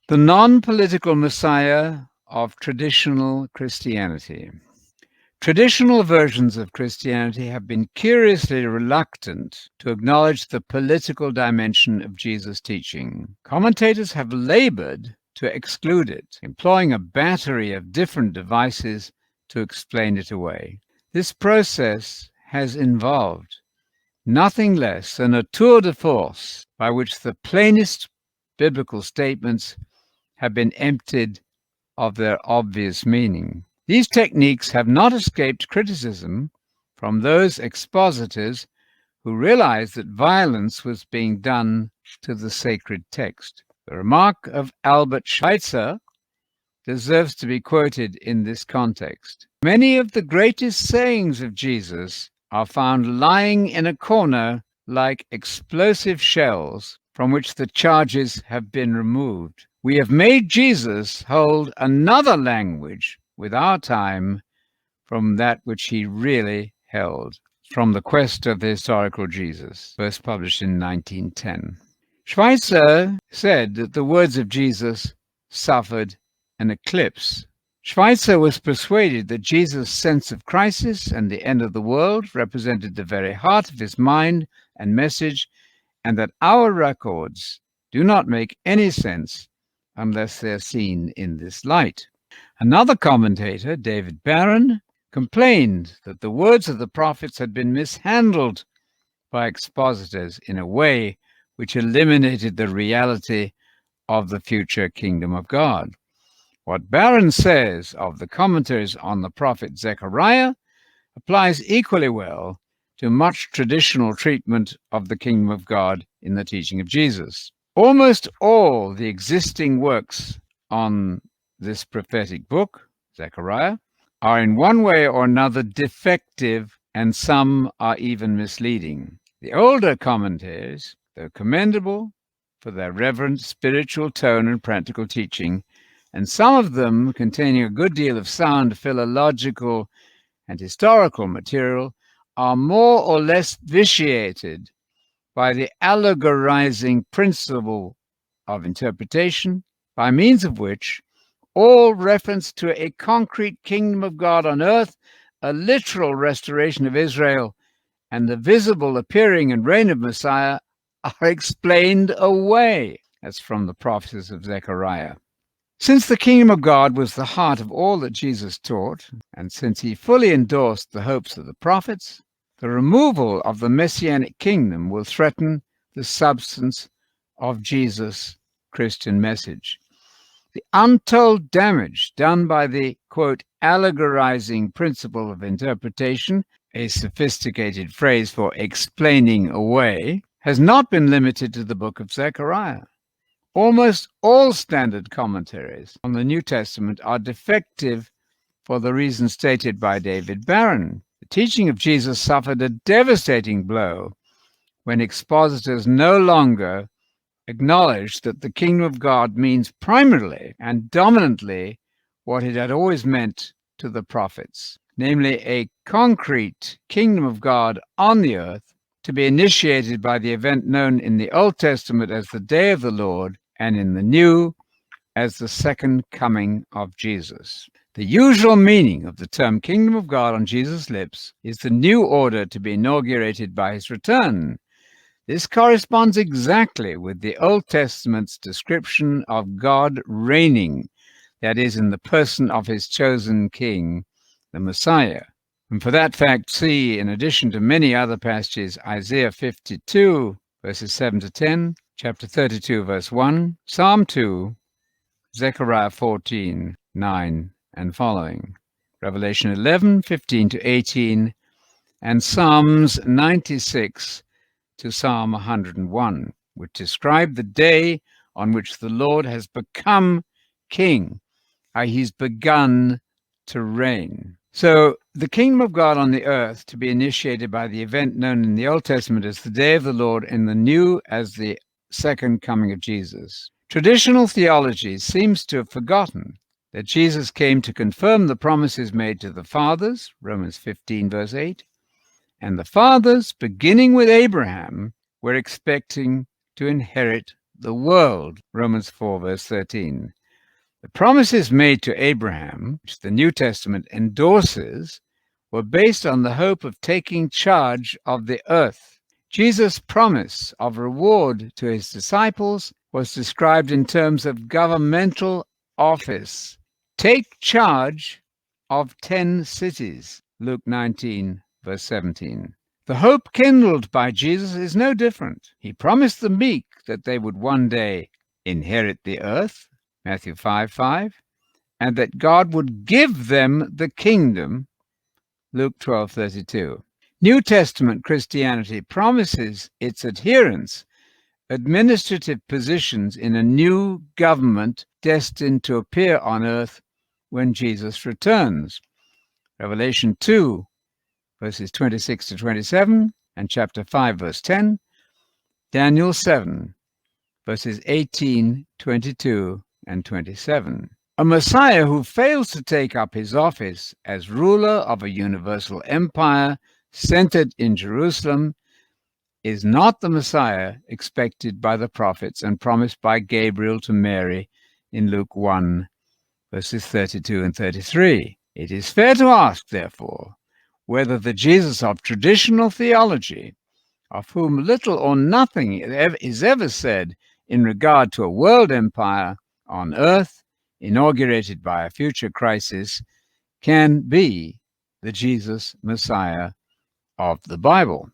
The non-political Messiah of traditional Christianity. Traditional versions of Christianity have been curiously reluctant to acknowledge the political dimension of Jesus' teaching. Commentators have labored to exclude it, employing a battery of different devices to explain it away. This process has involved nothing less than a tour de force by which the plainest biblical statements have been emptied of their obvious meaning. These techniques have not escaped criticism from those expositors who realized that violence was being done to the sacred text. The remark of Albert Schweitzer deserves to be quoted in this context. Many of the greatest sayings of Jesus are found lying in a corner like explosive shells from which the charges have been removed. We have made Jesus hold another language with our time from that which he really held. From The Quest of the Historical Jesus, first published in 1910. Schweitzer said that the words of Jesus suffered an eclipse. Schweitzer was persuaded that Jesus' sense of crisis and the end of the world represented the very heart of his mind and message, and that our records do not make any sense unless they're seen in this light. Another commentator, David Barron, complained that the words of the prophets had been mishandled by expositors in a way which eliminated the reality of the future kingdom of God. What Barron says of the commentaries on the prophet Zechariah applies equally well to much traditional treatment of the kingdom of God in the teaching of Jesus. Almost all the existing works on this prophetic book, Zechariah, are in one way or another defective, and some are even misleading. The older commentaries, though commendable for their reverent spiritual tone and practical teaching, and some of them containing a good deal of sound philological and historical material, are more or less vitiated by the allegorizing principle of interpretation, by means of which all reference to a concrete kingdom of God on earth, a literal restoration of Israel, and the visible appearing and reign of Messiah are explained away. That's from the prophecies of Zechariah. Since the kingdom of God was the heart of all that Jesus taught, and since he fully endorsed the hopes of the prophets, the removal of the messianic kingdom will threaten the substance of Jesus' Christian message. The untold damage done by the, quote, allegorizing principle of interpretation, a sophisticated phrase for explaining away, has not been limited to the book of Zechariah. Almost all standard commentaries on the New Testament are defective for the reasons stated by David Barron. The teaching of Jesus suffered a devastating blow when expositors no longer acknowledged that the kingdom of God means primarily and dominantly what it had always meant to the prophets, namely a concrete kingdom of God on the earth to be initiated by the event known in the Old Testament as the day of the Lord and in the New as the second coming of Jesus. The usual meaning of the term kingdom of God on Jesus' lips is the new order to be inaugurated by his return. This corresponds exactly with the Old Testament's description of God reigning, that is, in the person of his chosen king, the Messiah. And for that fact, see, in addition to many other passages, Isaiah 52, verses 7 to 10, chapter 32, verse 1, Psalm 2, Zechariah 14, 9 and following, Revelation 11, 15 to 18, and Psalms 96 to Psalm 101, which describe the day on which the Lord has become king, how he's begun to reign. So the kingdom of God on the earth to be initiated by the event known in the Old Testament as the day of the Lord, in the New as the second coming of Jesus. Traditional theology seems to have forgotten that Jesus came to confirm the promises made to the fathers, Romans 15, verse 8, and the fathers, beginning with Abraham, were expecting to inherit the world, Romans 4, verse 13. The promises made to Abraham, which the New Testament endorses, were based on the hope of taking charge of the earth. Jesus' promise of reward to his disciples was described in terms of governmental office. Take charge of 10 cities, Luke 19, verse 17. The hope kindled by Jesus is no different. He promised the meek that they would one day inherit the earth, Matthew 5:5, and that God would give them the kingdom, Luke 12:32. New Testament Christianity promises its adherents administrative positions in a new government destined to appear on earth when Jesus returns. Revelation 2, verses 26 to 27, and chapter 5, verse 10. Daniel 7, verses 18, 22, and 27. A Messiah who fails to take up his office as ruler of a universal empire centered in Jerusalem is not the Messiah expected by the prophets and promised by Gabriel to Mary in Luke 1, verses 32 and 33. It is fair to ask, therefore, whether the Jesus of traditional theology, of whom little or nothing is ever said in regard to a world empire on earth inaugurated by a future crisis, can be the Jesus Messiah of the Bible.